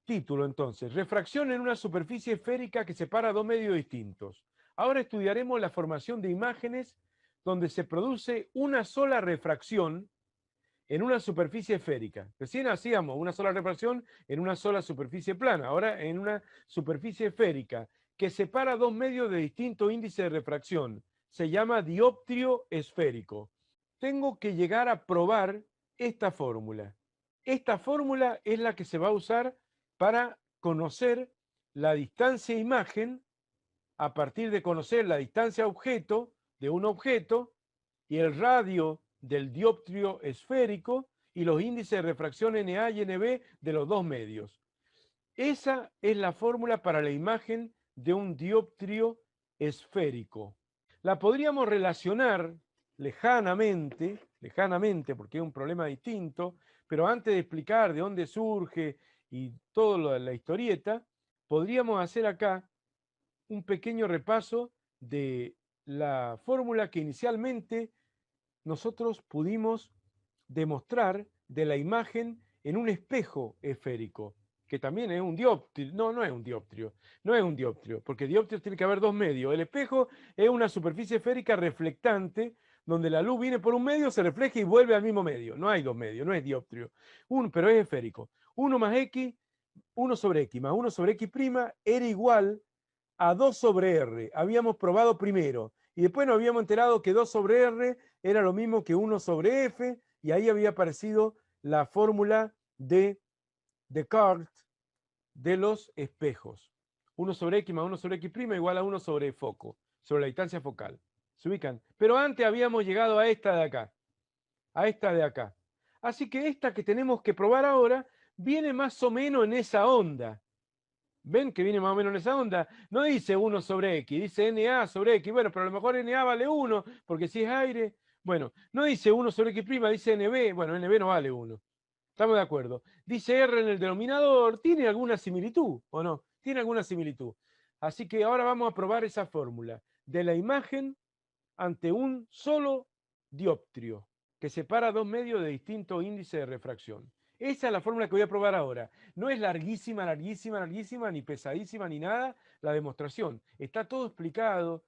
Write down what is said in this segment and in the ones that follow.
Título entonces, refracción en una superficie esférica que separa dos medios distintos. Ahora estudiaremos la formación de imágenes donde se produce una sola refracción en una superficie esférica. Recién hacíamos una sola refracción en una sola superficie plana, ahora en una superficie esférica que separa dos medios de distinto índice de refracción. Se llama dioptrio esférico. Tengo que llegar a probar esta fórmula. Esta fórmula es la que se va a usar para conocer la distancia imagen a partir de conocer la distancia objeto de un objeto y el radio del dioptrio esférico y los índices de refracción NA y NB de los dos medios. Esa es la fórmula para la imagen de un dioptrio esférico. La podríamos relacionar lejanamente, porque es un problema distinto, pero antes de explicar de dónde surge y toda la historieta, podríamos hacer acá un pequeño repaso de la fórmula que inicialmente nosotros pudimos demostrar de la imagen en un espejo esférico, que también es un dioptrio. No, no es un dioptrio, no es un dioptrio, porque dioptrio tiene que haber dos medios. El espejo es una superficie esférica reflectante, donde la luz viene por un medio, se refleja y vuelve al mismo medio. No hay dos medios, no es dioptrio. Pero es esférico. 1 más x, 1 sobre x más 1 sobre x' era igual a 2 sobre R. Habíamos probado primero. Y después nos habíamos enterado que 2 sobre R era lo mismo que 1 sobre F. Y ahí había aparecido la fórmula de Descartes de los espejos. 1 sobre X más 1 sobre X' igual a 1 sobre foco, sobre la distancia focal. ¿Se ubican? Pero antes habíamos llegado a esta de acá. A esta de acá. Así que esta que tenemos que probar ahora viene más o menos en esa onda. ¿Ven que viene más o menos en esa onda? No dice 1 sobre X, dice NA sobre X. Bueno, pero a lo mejor NA vale 1, porque si es aire. Bueno, no dice 1 sobre X', dice NB. Bueno, NB no vale 1. Estamos de acuerdo. Dice R en el denominador. ¿Tiene alguna similitud o no? Tiene alguna similitud. Así que ahora vamos a probar esa fórmula de la imagen ante un solo dioptrio que separa dos medios de distinto índice de refracción. Esa es la fórmula que voy a probar ahora. No es larguísima, larguísima, larguísima, ni pesadísima, ni nada la demostración. Está todo explicado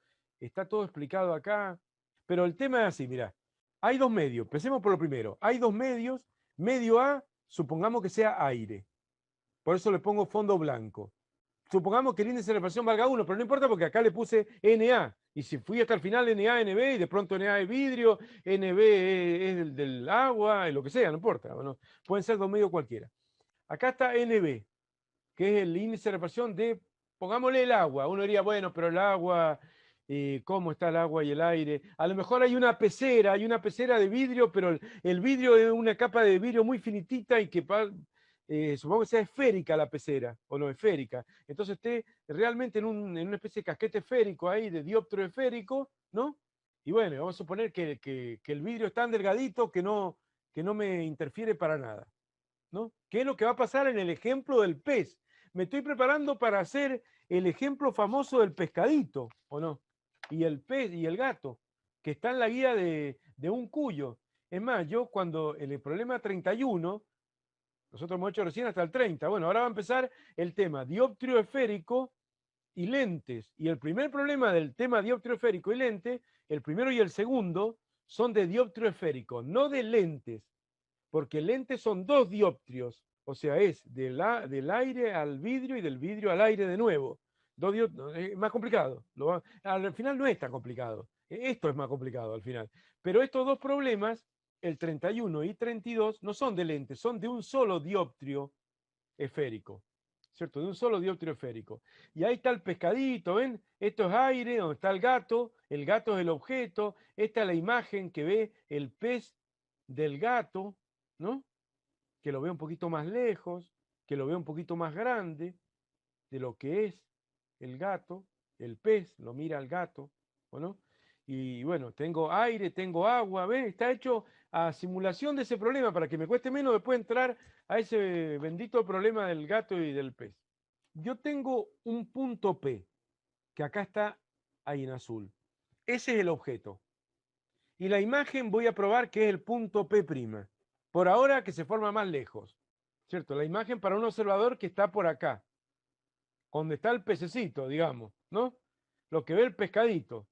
acá. Pero el tema es así, mirá. Hay dos medios, empecemos por lo primero. Hay dos medios, medio A, supongamos que sea aire. Por eso le pongo fondo blanco. Supongamos que el índice de refracción valga 1, pero no importa porque acá le puse NA. Y si fui hasta el final NA, NB, y de pronto NA es vidrio, NB es del agua, lo que sea, no importa. Bueno, pueden ser dos medios cualquiera. Acá está NB, que es el índice de refracción de, pongámosle el agua. Uno diría, bueno, pero el agua, ¿cómo está el agua y el aire? A lo mejor hay una pecera de vidrio, pero el vidrio es una capa de vidrio muy finitita y que supongo que sea esférica la pecera, o no esférica. Entonces esté realmente en una especie de casquete esférico ahí, de dioptro esférico, ¿no? Y bueno, vamos a suponer que el vidrio es tan delgadito que no me interfiere para nada, ¿no? ¿Qué es lo que va a pasar en el ejemplo del pez? Me estoy preparando para hacer el ejemplo famoso del pescadito, ¿o no? Y el pez y el gato, que está en la guía de un cuyo. Es más, yo cuando en el problema 31, nosotros hemos hecho recién hasta el 30, bueno, ahora va a empezar el tema dioptrio esférico y lentes. Y el primer problema del tema dioptrio esférico y lente, el primero y el segundo, son de dioptrio esférico, no de lentes, porque lentes son dos dioptrios, o sea, es del aire al vidrio y del vidrio al aire de nuevo. Es más complicado. Al final no es tan complicado. Esto es más complicado al final. Pero estos dos problemas, el 31 y 32, no son de lentes, son de un solo dioptrio esférico. ¿Cierto? De un solo dioptrio esférico. Y ahí está el pescadito, ¿ven? Esto es aire, donde está el gato es el objeto, esta es la imagen que ve el pez del gato, ¿no? Que lo ve un poquito más lejos, que lo ve un poquito más grande de lo que es el gato, el pez lo mira al gato, ¿o no? Y bueno, tengo aire, tengo agua, ¿ven? Está hecho a simulación de ese problema para que me cueste menos después entrar a ese bendito problema del gato y del pez. Yo tengo un punto P, que acá está ahí en azul. Ese es el objeto. Y la imagen voy a probar que es el punto P'. Por ahora que se forma más lejos. ¿cierto? La imagen para un observador que está por acá, donde está el pececito, digamos, ¿no? Lo que ve el pescadito.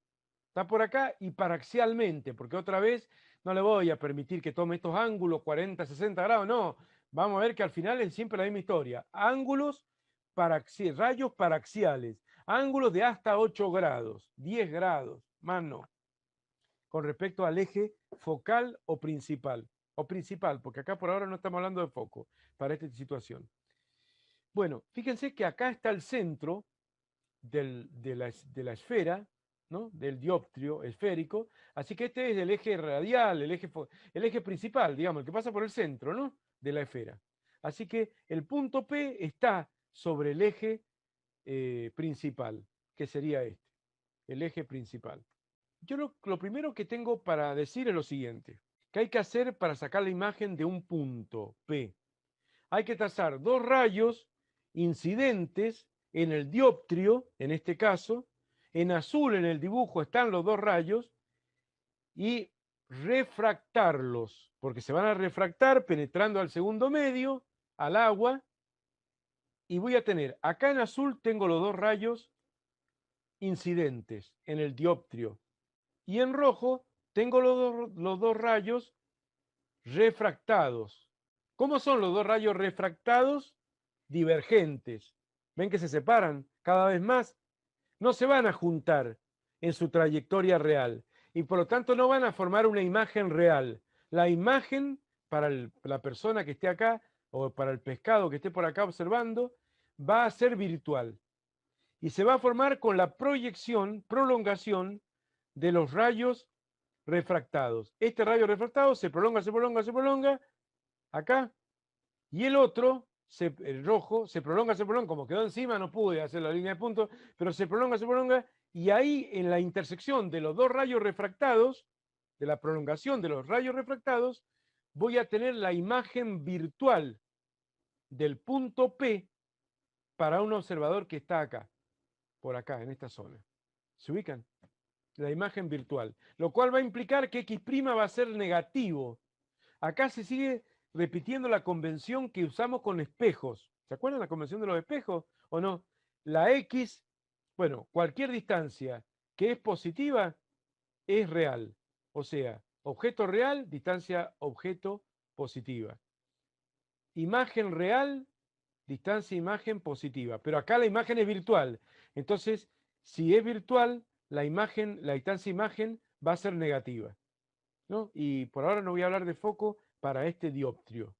Está por acá y paraxialmente, porque otra vez no le voy a permitir que tome estos ángulos 40, 60 grados, no. Vamos a ver que al final es siempre la misma historia. Ángulos rayos paraxiales, ángulos de hasta 8 grados, 10 grados, más no, con respecto al eje focal o principal. O principal, porque acá por ahora no estamos hablando de foco para esta situación. Bueno, fíjense que acá está el centro de la esfera, ¿no? Del dioptrio esférico. Así que este es el eje radial, el eje principal, digamos, el que pasa por el centro, ¿no? De la esfera. Así que el punto P está sobre el eje principal, que sería este, el eje principal. Yo lo primero que tengo para decir es lo siguiente. ¿Qué hay que hacer para sacar la imagen de un punto P? Hay que trazar dos rayos incidentes en el dioptrio, en este caso. En azul en el dibujo están los dos rayos y refractarlos, porque se van a refractar penetrando al segundo medio, al agua, y voy a tener, acá en azul tengo los dos rayos incidentes en el dioptrio, y en rojo tengo los dos rayos refractados. ¿Cómo son los dos rayos refractados? Divergentes. ¿Ven que se separan cada vez más? No se van a juntar en su trayectoria real y por lo tanto no van a formar una imagen real. La imagen para la persona que esté acá o para el pescado que esté por acá observando va a ser virtual y se va a formar con la proyección, prolongación de los rayos refractados. Este rayo refractado se prolonga, se prolonga, se prolonga acá y el otro, el rojo, se prolonga, como quedó encima, no pude hacer la línea de puntos, pero se prolonga, y ahí en la intersección de los dos rayos refractados, de la prolongación de los rayos refractados, voy a tener la imagen virtual del punto P para un observador que está acá, por acá, en esta zona. ¿Se ubican? La imagen virtual, lo cual va a implicar que X' va a ser negativo. Acá se sigue repitiendo la convención que usamos con espejos. ¿Se acuerdan la convención de los espejos o no? La X, bueno, cualquier distancia que es positiva es real. O sea, objeto real, distancia objeto positiva. Imagen real, distancia imagen positiva. Pero acá la imagen es virtual. Entonces, si es virtual, la distancia imagen va a ser negativa, ¿no? Y por ahora no voy a hablar de foco para este dioptrio.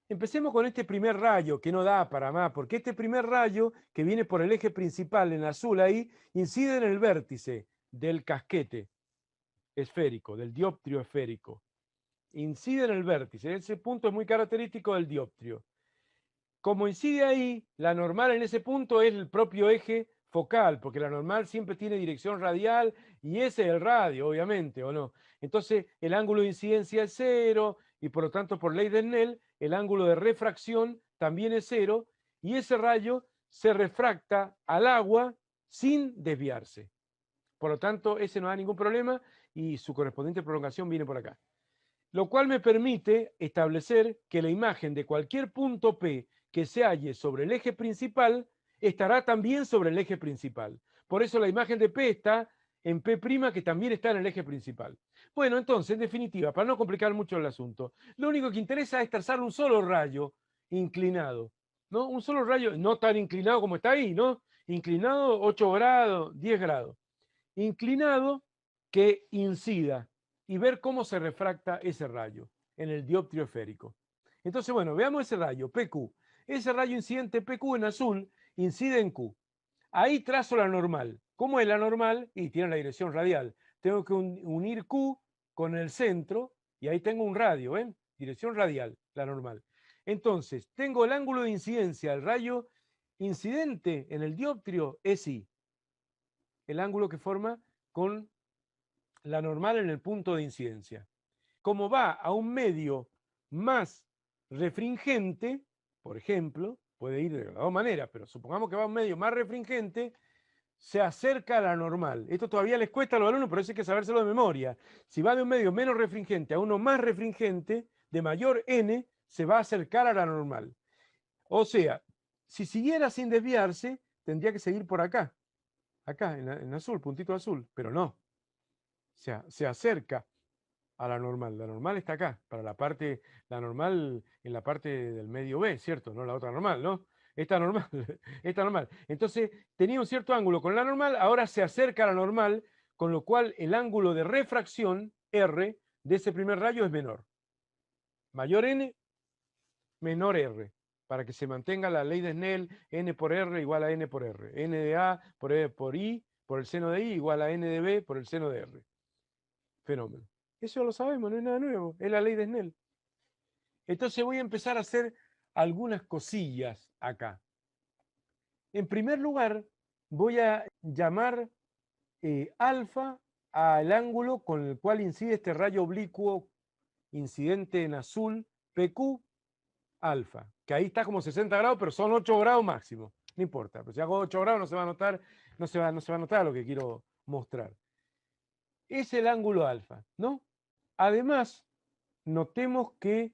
Empecemos con este primer rayo, que no da para más, porque este primer rayo, que viene por el eje principal en azul ahí, incide en el vértice del casquete esférico, del dioptrio esférico. Incide en el vértice, ese punto es muy característico del dioptrio. Como incide ahí, la normal en ese punto es el propio eje focal, porque la normal siempre tiene dirección radial y ese es el radio, obviamente, ¿o no? Entonces, el ángulo de incidencia es cero y por lo tanto, por ley de Snell, el ángulo de refracción también es cero y ese rayo se refracta al agua sin desviarse. Por lo tanto, ese no da ningún problema y su correspondiente prolongación viene por acá. Lo cual me permite establecer que la imagen de cualquier punto P que se halle sobre el eje principal estará también sobre el eje principal. Por eso la imagen de P está en P', que también está en el eje principal. Bueno, entonces, en definitiva, para no complicar mucho el asunto, lo único que interesa es trazar un solo rayo inclinado, ¿no? Un solo rayo, no tan inclinado como está ahí, ¿no? Inclinado 8 grados, 10 grados. Inclinado que incida y ver cómo se refracta ese rayo en el dioptrio esférico. Entonces, bueno, veamos ese rayo, PQ. Ese rayo incidente PQ en azul incide en Q. Ahí trazo la normal. ¿Cómo es la normal? Y tiene la dirección radial. Tengo que unir Q con el centro y ahí tengo un radio, ¿ven? Dirección radial, la normal. Entonces, tengo el ángulo de incidencia, el rayo incidente en el dioptrio es I. El ángulo que forma con la normal en el punto de incidencia. Como va a un medio más refringente, por ejemplo, puede ir de las dos maneras, pero supongamos que va a un medio más refringente, se acerca a la normal. Esto todavía les cuesta a los alumnos, pero eso hay que sabérselo de memoria. Si va de un medio menos refringente a uno más refringente, de mayor n, se va a acercar a la normal. O sea, si siguiera sin desviarse, tendría que seguir por acá. Acá, en azul, puntito azul. Pero no. Se acerca a la normal. La normal está acá, para la parte, la normal en la parte del medio B, ¿cierto? No la otra normal, ¿no? Esta normal, esta normal. Entonces, tenía un cierto ángulo con la normal, ahora se acerca a la normal, con lo cual el ángulo de refracción, R, de ese primer rayo es menor. Mayor N, menor R, para que se mantenga la ley de Snell, N por R igual a N por R. N de A por I, por el seno de I, igual a N de B por el seno de R. Fenómeno. Eso lo sabemos, no es nada nuevo, es la ley de Snell. Entonces voy a empezar a hacer algunas cosillas acá. En primer lugar, voy a llamar alfa al ángulo con el cual incide este rayo oblicuo incidente en azul, PQ alfa, que ahí está como 60 grados, pero son 8 grados máximo. No importa, pero si hago 8 grados no se va a notar, no se va a notar lo que quiero mostrar. Es el ángulo alfa, ¿no? Además, notemos que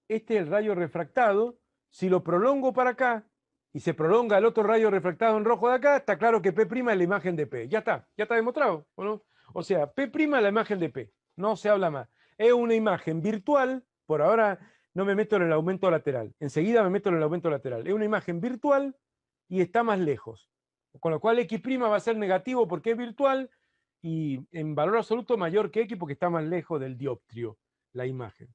este es el rayo refractado. Si lo prolongo para acá y se prolonga el otro rayo refractado en rojo de acá, está claro que P' es la imagen de P. Ya está demostrado, ¿o no? O sea, P' es la imagen de P. No se habla más. Es una imagen virtual, por ahora no me meto en el aumento lateral. Enseguida me meto en el aumento lateral. Es una imagen virtual y está más lejos. Con lo cual X' va a ser negativo porque es virtual y en valor absoluto mayor que X porque está más lejos del dioptrio, la imagen.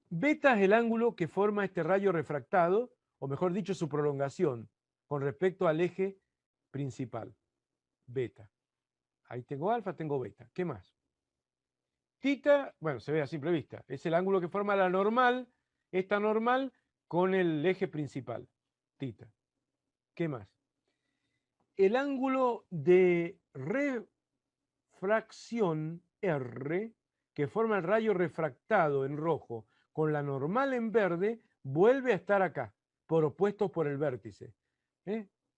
Beta es el ángulo que forma este rayo refractado, o mejor dicho, su prolongación, con respecto al eje principal. Beta. Ahí tengo alfa, tengo beta. ¿Qué más? Tita, bueno, se ve a simple vista. Es el ángulo que forma la normal, esta normal, con el eje principal. Tita. ¿Qué más? El ángulo de refracción, R, que forma el rayo refractado en rojo, con la normal en verde, vuelve a estar acá, por opuestos por el vértice.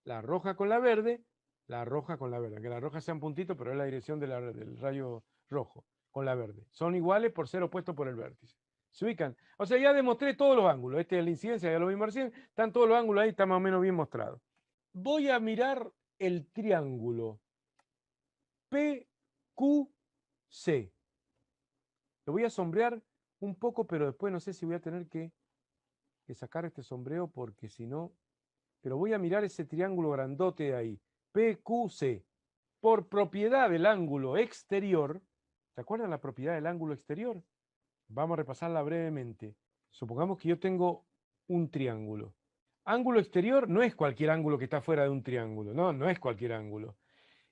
La roja con la verde, la roja con la verde. Que la roja sea un puntito, pero es la dirección del rayo rojo con la verde. Son iguales por ser opuestos por el vértice. ¿Se ubican? O sea, ya demostré todos los ángulos. Este es la incidencia, ya lo vimos recién. Están todos los ángulos ahí, está más o menos bien mostrado. Voy a mirar el triángulo PQC. Lo voy a sombrear un poco, pero después no sé si voy a tener que sacar este sombreo porque si no... Pero voy a mirar ese triángulo grandote de ahí. PQC. Por propiedad del ángulo exterior. ¿Se acuerdan la propiedad del ángulo exterior? Vamos a repasarla brevemente. Supongamos que yo tengo un triángulo. Ángulo exterior no es cualquier ángulo que está fuera de un triángulo. No es cualquier ángulo.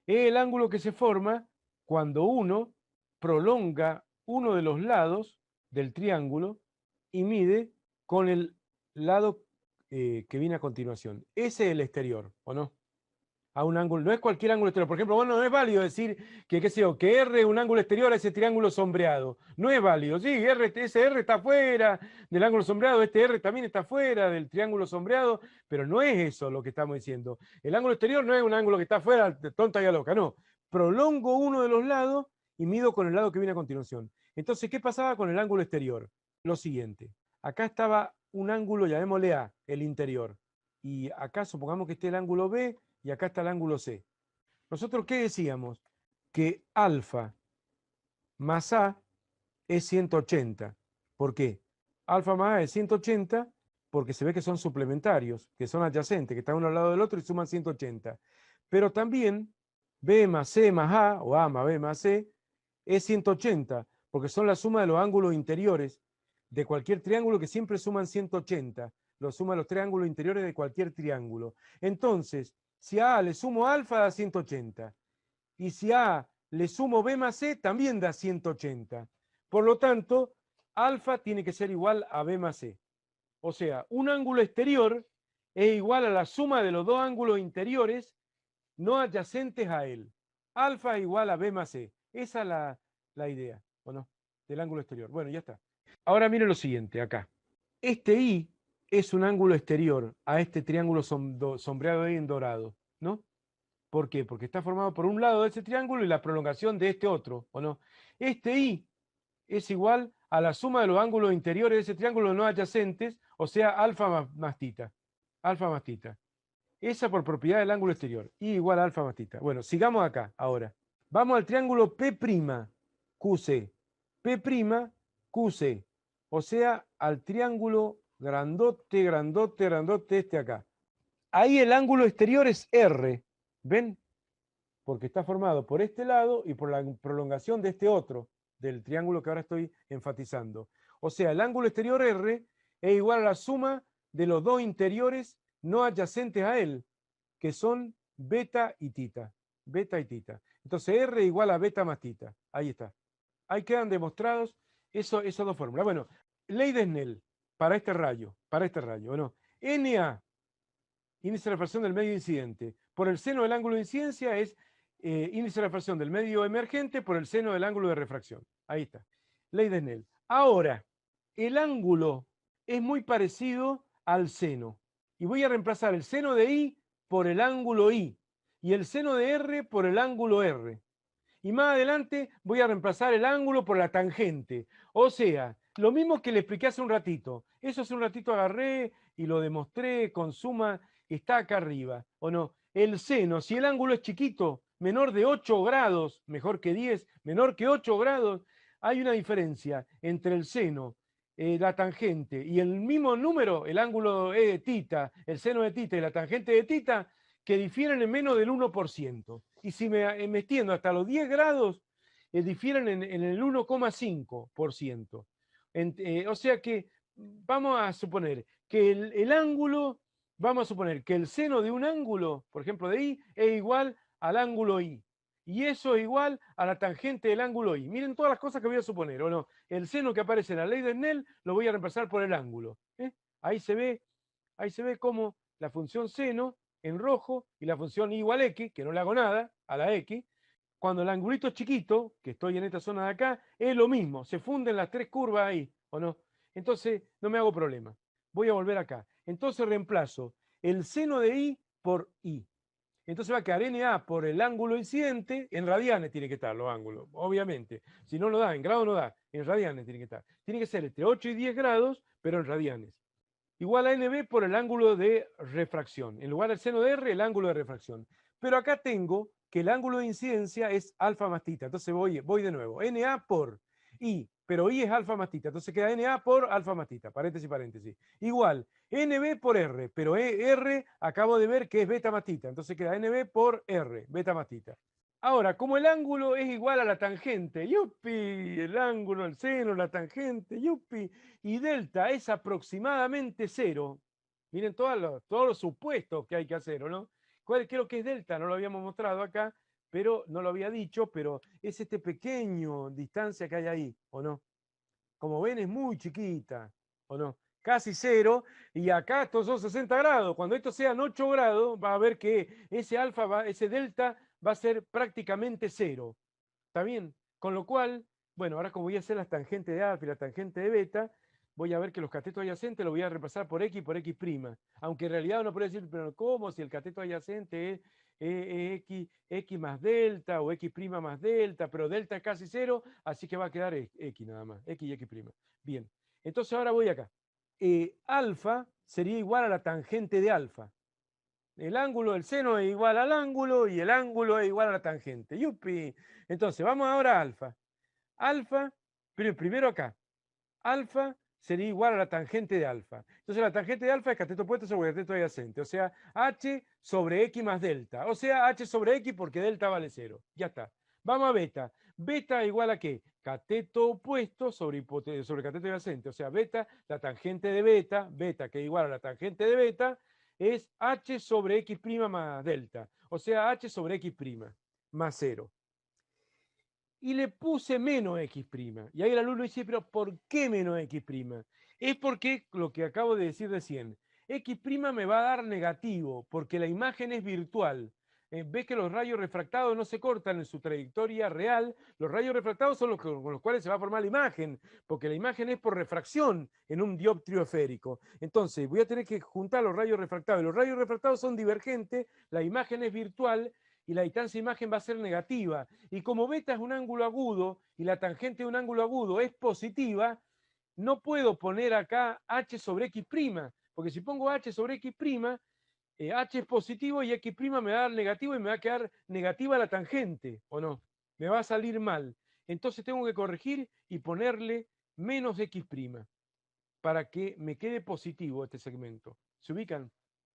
Es el ángulo que se forma cuando uno prolonga uno de los lados del triángulo y mide con el lado que viene a continuación. Ese es el exterior, ¿o no? A un ángulo, no es cualquier ángulo exterior. Por ejemplo, bueno, no es válido decir que, qué sé yo, que R es un ángulo exterior a ese triángulo sombreado. No es válido. Sí, ese R está fuera del ángulo sombreado, este R también está fuera del triángulo sombreado, pero no es eso lo que estamos diciendo. El ángulo exterior no es un ángulo que está fuera, tonta y a loca, no. Prolongo uno de los lados y mido con el lado que viene a continuación. Entonces, ¿qué pasaba con el ángulo exterior? Lo siguiente. Acá estaba un ángulo, llamémosle A, el interior. Y acá supongamos que esté el ángulo B, y acá está el ángulo C. ¿Nosotros qué decíamos? Que alfa más A es 180. ¿Por qué? Alfa más A es 180 porque se ve que son suplementarios, que son adyacentes, que están uno al lado del otro y suman 180. Pero también B más C más A, o A más B más C, es 180, porque son la suma de los ángulos interiores de cualquier triángulo que siempre suman 180. Lo suma los triángulos interiores de cualquier triángulo. Entonces, si a A le sumo alfa da 180. Y si a A le sumo B más C también da 180. Por lo tanto, alfa tiene que ser igual a B más C. O sea, un ángulo exterior es igual a la suma de los dos ángulos interiores no adyacentes a él. Alfa es igual a B más C. Esa es la idea, ¿o no? Del ángulo exterior. Bueno, ya está. Ahora mire lo siguiente, acá. Este I es un ángulo exterior a este triángulo sombreado ahí en dorado, ¿no? ¿Por qué? Porque está formado por un lado de ese triángulo y la prolongación de este otro, ¿o no? Este I es igual a la suma de los ángulos interiores de ese triángulo no adyacentes, O sea, alfa más tita. Alfa más tita. Esa por propiedad del ángulo exterior. I igual a alfa más tita. Bueno, sigamos acá, ahora. Vamos al triángulo P'QC. P'QC. O sea, al triángulo grandote, grandote, grandote este acá. Ahí el ángulo exterior es R. ¿Ven? Porque está formado por este lado y por la prolongación de este otro, del triángulo que ahora estoy enfatizando. O sea, el ángulo exterior R es igual a la suma de los dos interiores no adyacentes a él, que son beta y tita. Beta y tita. Entonces R igual a beta más tita. Ahí está. Ahí quedan demostrados esas dos fórmulas. Bueno, ley de Snell para este rayo. Bueno, NA, índice de refracción del medio incidente, por el seno del ángulo de incidencia es índice de refracción del medio emergente por el seno del ángulo de refracción. Ahí está. Ley de Snell. Ahora, el ángulo es muy parecido al seno. Y voy a reemplazar el seno de I por el ángulo I. Y el seno de R por el ángulo R. Y más adelante voy a reemplazar el ángulo por la tangente. O sea, lo mismo que le expliqué hace un ratito. Eso hace un ratito agarré y lo demostré con suma, está acá arriba, ¿o no? El seno, si el ángulo es chiquito, menor de 8 grados, mejor que 10, menor que 8 grados, hay una diferencia entre el seno, la tangente y el mismo número, el ángulo de tita, el seno de tita y la tangente de tita, que difieren en menos del 1%. Y si me extiendo hasta los 10 grados, difieren en el 1,5%. O sea que vamos a suponer que el ángulo, vamos a suponer que el seno de un ángulo, por ejemplo de I, es igual al ángulo I. Y eso es igual a la tangente del ángulo I. Miren todas las cosas que voy a suponer, ¿o no? El seno que aparece en la ley de Snell lo voy a reemplazar por el ángulo. Ahí se ve cómo la función seno en rojo y la función y igual x, que no le hago nada a la x, cuando el angulito es chiquito, que estoy en esta zona de acá, es lo mismo, se funden las tres curvas ahí, ¿o no? Entonces no me hago problema. Voy a volver acá. Entonces reemplazo el seno de i por i. Entonces va a quedar NA por el ángulo incidente, en radianes tiene que estar los ángulos, obviamente. Si no lo da, en grado no da, en radianes tiene que estar. Tiene que ser entre 8 y 10 grados, pero en radianes. Igual a NB por el ángulo de refracción. En lugar del seno de R, el ángulo de refracción. Pero acá tengo que el ángulo de incidencia es alfa más tita. Entonces voy de nuevo. NA por I, pero I es alfa más tita. Entonces queda NA por alfa más tita. Paréntesis, paréntesis. Igual, NB por R, pero R acabo de ver que es beta más tita. Entonces queda NB por R, beta más tita. Ahora, como el ángulo es igual a la tangente, yupi, el ángulo, el seno, la tangente, yupi, y delta es aproximadamente cero. Miren todos los supuestos que hay que hacer, ¿o no? ¿Cuál creo que es delta? No lo habíamos mostrado acá, pero no lo había dicho, pero es este pequeño distancia que hay ahí, ¿o no? Como ven, es muy chiquita, ¿o no? Casi cero, y acá estos son 60 grados. Cuando estos sean 8 grados, va a ver que ese alfa, ese delta va a ser prácticamente cero. ¿Está bien? Con lo cual, bueno, ahora como voy a hacer las tangentes de alfa y la tangente de beta, voy a ver que los catetos adyacentes los voy a repasar por X y por X'. Aunque en realidad uno puede decir, pero ¿cómo? Si el cateto adyacente es X más delta o X' más delta, pero delta es casi cero, así que va a quedar X nada más, X y X'. Bien, entonces ahora voy acá. Alfa sería igual a la tangente de alfa. El ángulo del seno es igual al ángulo y el ángulo es igual a la tangente. ¡Yupi! Entonces, vamos ahora a alfa. Alfa, pero primero acá. Alfa sería igual a la tangente de alfa. Entonces, la tangente de alfa es cateto opuesto sobre cateto adyacente. O sea, h sobre x más delta. O sea, h sobre x porque delta vale 0. Ya está. Vamos a beta. Beta igual a qué? Cateto opuesto sobre cateto adyacente. O sea, beta, la tangente de beta, beta que es igual a la tangente de beta, es h sobre x' más delta. O sea, h sobre x' más 0. Y le puse menos x'. Y ahí el alumno dice, pero ¿por qué menos x'? Es porque lo que acabo de decir recién, x' me va a dar negativo, porque la imagen es virtual. Ves que los rayos refractados no se cortan en su trayectoria real. Los rayos refractados son los con los cuales se va a formar la imagen, porque la imagen es por refracción en un dioptrio esférico. Entonces voy a tener que juntar los rayos refractados. Los rayos refractados son divergentes, la imagen es virtual y la distancia de imagen va a ser negativa. Y como beta es un ángulo agudo y la tangente de un ángulo agudo es positiva, no puedo poner acá h sobre x', porque si pongo h sobre x', h es positivo y x' me va a dar negativo y me va a quedar negativa la tangente, ¿o no? Me va a salir mal. Entonces tengo que corregir y ponerle menos x' para que me quede positivo este segmento. ¿Se ubican?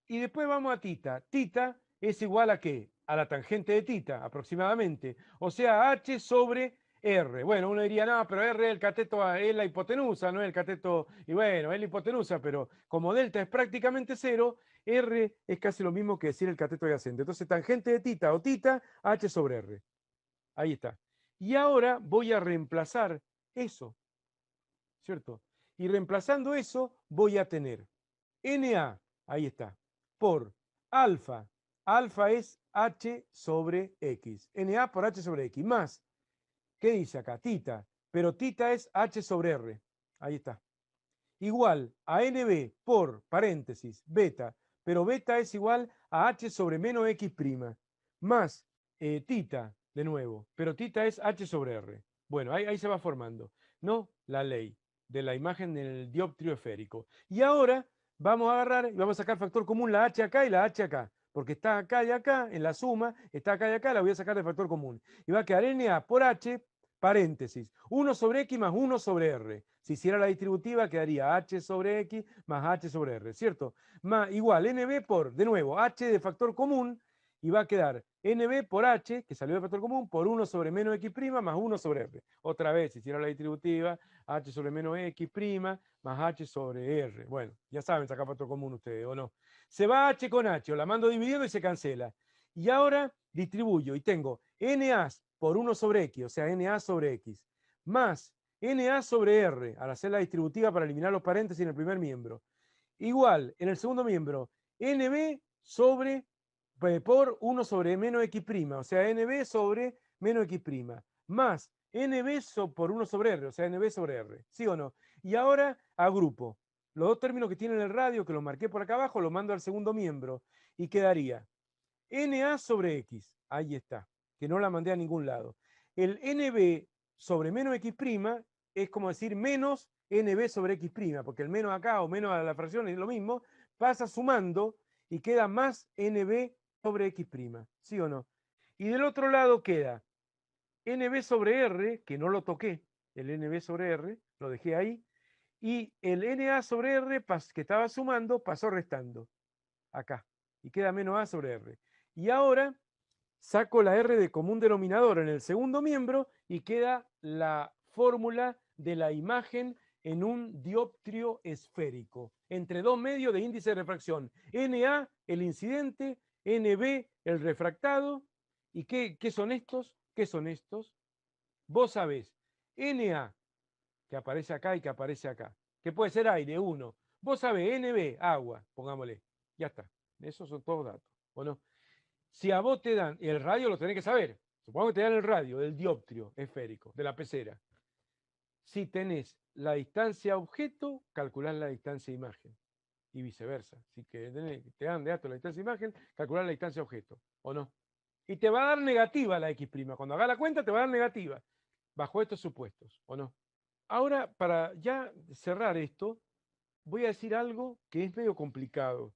Y después vamos a tita. Tita es igual a ¿qué? A la tangente de tita, aproximadamente. O sea, h sobre r. Bueno, uno diría, no, pero r es el cateto, es la hipotenusa, no es el cateto. Y bueno, es la hipotenusa, pero como delta es prácticamente cero, r es casi lo mismo que decir el cateto adyacente. Entonces, tangente de tita o tita, h sobre r. Ahí está. Y ahora voy a reemplazar eso, ¿cierto? Y reemplazando eso, voy a tener NA, ahí está, por alfa. Alfa es H sobre X. NA por H sobre X. Más, ¿qué dice acá? Tita. Pero tita es H sobre R. Ahí está. Igual a NB por paréntesis, beta. Pero beta es igual a H sobre menos X'. Más tita, de nuevo. Pero tita es H sobre R. Bueno, ahí se va formando. ¿No? La ley de la imagen del dioptrio esférico. Y ahora vamos a agarrar y vamos a sacar factor común la H acá y la H acá. Porque está acá y acá, en la suma, está acá y acá, la voy a sacar de factor común. Y va a quedar NA por H, paréntesis, 1 sobre X más 1 sobre R. Si hiciera la distributiva, quedaría H sobre X más H sobre R, ¿cierto? Más igual NB por, de nuevo, H de factor común, y va a quedar NB por H, que salió de factor común, por 1 sobre menos X' más 1 sobre R. Otra vez, si hiciera la distributiva, H sobre menos X' más H sobre R. Bueno, ya saben sacar factor común ustedes, ¿o no? Se va H con H, o la mando dividiendo y se cancela. Y ahora distribuyo y tengo NA por 1 sobre X, o sea, NA sobre X, más NA sobre R, al hacer la distributiva para eliminar los paréntesis en el primer miembro. Igual, en el segundo miembro, NB sobre por 1 sobre menos X', o sea, NB sobre menos X', más NB por 1 sobre R, o sea, NB sobre R, ¿sí o no? Y ahora agrupo los dos términos que tienen el radio, que los marqué por acá abajo, los mando al segundo miembro, y quedaría NA sobre X, ahí está, que no la mandé a ningún lado. El NB sobre menos X' es como decir menos NB sobre X', porque el menos acá o menos a la fracción es lo mismo, pasa sumando y queda más NB sobre X', ¿sí o no? Y del otro lado queda NB sobre R, que no lo toqué, el NB sobre R, lo dejé ahí, y el NA sobre R, que estaba sumando, pasó restando, acá, y queda menos A sobre R. Y ahora saco la R de común denominador en el segundo miembro y queda la fórmula de la imagen en un dioptrio esférico, entre dos medios de índice de refracción. NA, el incidente, NB, el refractado. ¿Y qué son estos? ¿Qué son estos? Vos sabés, NA, que aparece acá y que aparece acá, que puede ser aire, 1. Vos sabés, NB, agua, pongámosle. Ya está. Esos son todos datos, ¿o no? Si a vos te dan, y el radio lo tenés que saber, supongo que te dan el radio del dioptrio esférico, de la pecera. Si tenés la distancia objeto, calculás la distancia imagen. Y viceversa. Si que te dan de datos la distancia imagen, calculás la distancia objeto. ¿O no? Y te va a dar negativa la X'. Cuando hagas la cuenta, te va a dar negativa. Bajo estos supuestos. ¿O no? Ahora, para ya cerrar esto, voy a decir algo que es medio complicado.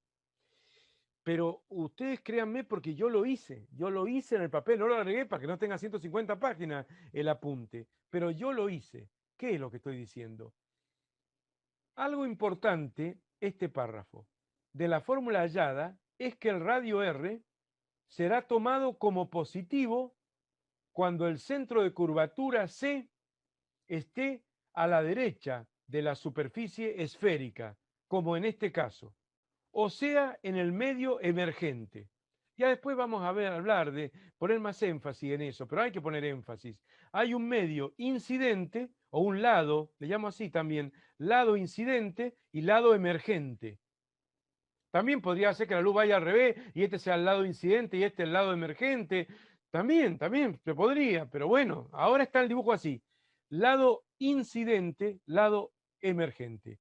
Pero ustedes créanme porque yo lo hice en el papel, no lo agregué para que no tenga 150 páginas el apunte, pero yo lo hice. ¿Qué es lo que estoy diciendo? Algo importante, este párrafo, de la fórmula hallada es que el radio R será tomado como positivo cuando el centro de curvatura C esté a la derecha de la superficie esférica, como en este caso, o sea, en el medio emergente. Ya después vamos a hablar de poner más énfasis en eso, pero hay que poner énfasis. Hay un medio incidente, o un lado, le llamo así también, lado incidente y lado emergente. También podría ser que la luz vaya al revés y este sea el lado incidente y este el lado emergente. También se podría, pero bueno, ahora está el dibujo así. Lado incidente, lado emergente.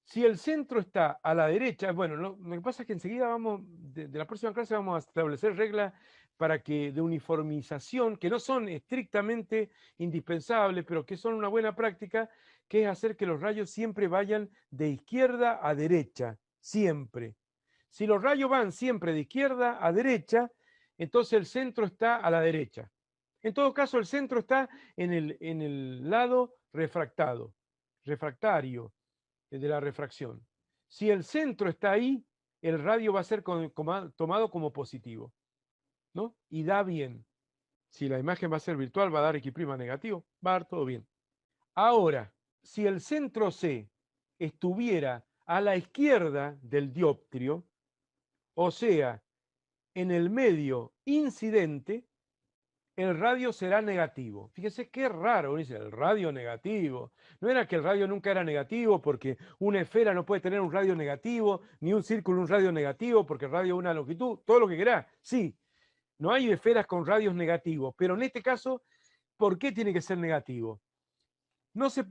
Si el centro está a la derecha, bueno, lo que pasa es que enseguida vamos, de la próxima clase vamos a establecer reglas para que de uniformización, que no son estrictamente indispensables, pero que son una buena práctica, que es hacer que los rayos siempre vayan de izquierda a derecha, siempre. Si los rayos van siempre de izquierda a derecha, entonces el centro está a la derecha. En todo caso, el centro está en el lado refractario de la refracción. Si el centro está ahí, el radio va a ser tomado como positivo, ¿no? Y da bien. Si la imagen va a ser virtual, va a dar X' negativo, va a dar todo bien. Ahora, si el centro C estuviera a la izquierda del dioptrio, o sea, en el medio incidente, el radio será negativo. Fíjese qué raro, dice el radio negativo. No era que el radio nunca era negativo porque una esfera no puede tener un radio negativo, ni un círculo un radio negativo porque el radio es una longitud, todo lo que querá. Sí, no hay esferas con radios negativos, pero en este caso, ¿por qué tiene que ser negativo?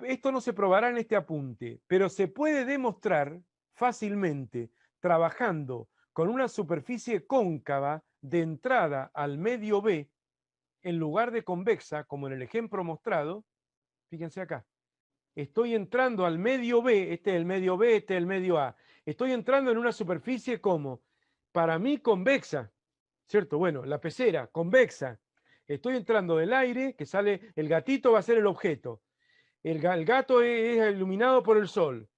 Esto no se probará en este apunte, pero se puede demostrar fácilmente trabajando con una superficie cóncava de entrada al medio B en lugar de convexa, como en el ejemplo mostrado. Fíjense acá. Estoy entrando al medio B, este es el medio B, este es el medio A. Estoy entrando en una superficie como, para mí, convexa, ¿cierto? Bueno, la pecera, convexa. Estoy entrando del aire, que sale, el gatito va a ser el objeto. El gato es iluminado por el sol,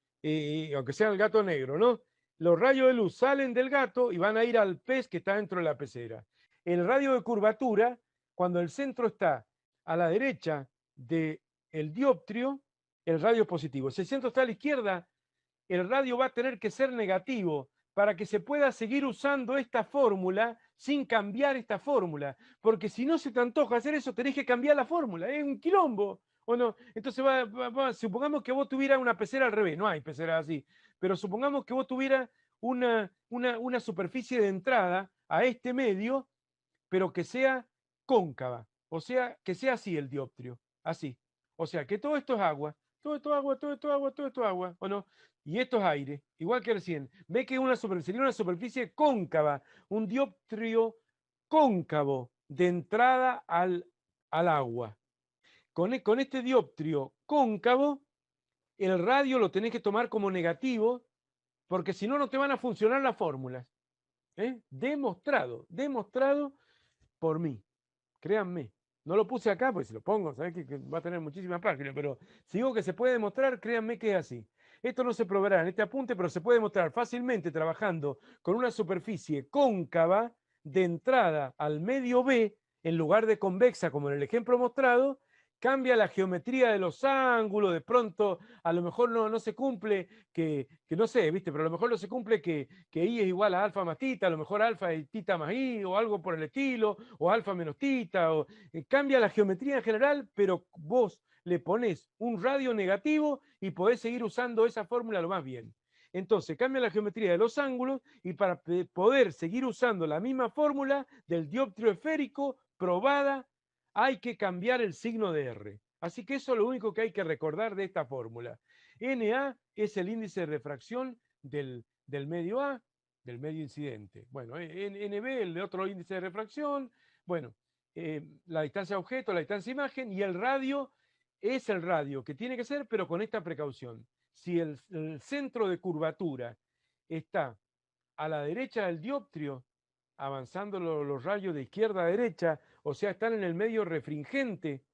aunque sea el gato negro, ¿no? Los rayos de luz salen del gato y van a ir al pez que está dentro de la pecera. El radio de curvatura, cuando el centro está a la derecha del dioptrio, el radio es positivo. Si el centro está a la izquierda, el radio va a tener que ser negativo para que se pueda seguir usando esta fórmula sin cambiar esta fórmula. Porque si no se te antoja hacer eso, tenés que cambiar la fórmula. Es un quilombo, ¿o no? Entonces, supongamos que vos tuvieras una pecera al revés. No hay pecera así. Pero supongamos que vos tuvieras una superficie de entrada a este medio, pero que sea cóncava. O sea, que sea así el dioptrio. Así. O sea, que todo esto es agua. Todo esto es agua, todo esto es agua, todo esto es agua. ¿O no? Y esto es aire, igual que recién. Ve que sería una superficie cóncava, un dioptrio cóncavo de entrada al agua. Con este dioptrio cóncavo, el radio lo tenés que tomar como negativo, porque si no, no te van a funcionar las fórmulas. Demostrado por mí. Créanme. No lo puse acá, pues si lo pongo, sabes que va a tener muchísimas páginas, pero si digo que se puede demostrar, créanme que es así. Esto no se probará en este apunte, pero se puede demostrar fácilmente trabajando con una superficie cóncava de entrada al medio B, en lugar de convexa, como en el ejemplo mostrado. Cambia la geometría de los ángulos, de pronto a lo mejor no se cumple, que no sé, ¿viste? Pero a lo mejor no se cumple que I es igual a alfa más tita, a lo mejor alfa es tita más I, o algo por el estilo, o alfa menos tita, o cambia la geometría en general, pero vos le pones un radio negativo y podés seguir usando esa fórmula lo más bien. Entonces, cambia la geometría de los ángulos y para poder seguir usando la misma fórmula del dioptrio esférico probada, hay que cambiar el signo de R. Así que eso es lo único que hay que recordar de esta fórmula. NA es el índice de refracción del medio A, del medio incidente. Bueno, NB, el de otro índice de refracción. Bueno, la distancia objeto, la distancia imagen, y el radio es el radio que tiene que ser, pero con esta precaución. Si el centro de curvatura está a la derecha del dioptrio, avanzando los rayos de izquierda a derecha, o sea, están en el medio refringente,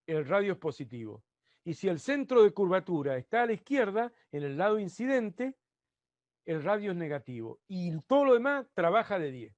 el radio es positivo. Y si el centro de curvatura está a la izquierda, en el lado incidente, el radio es negativo. Y todo lo demás trabaja de 10.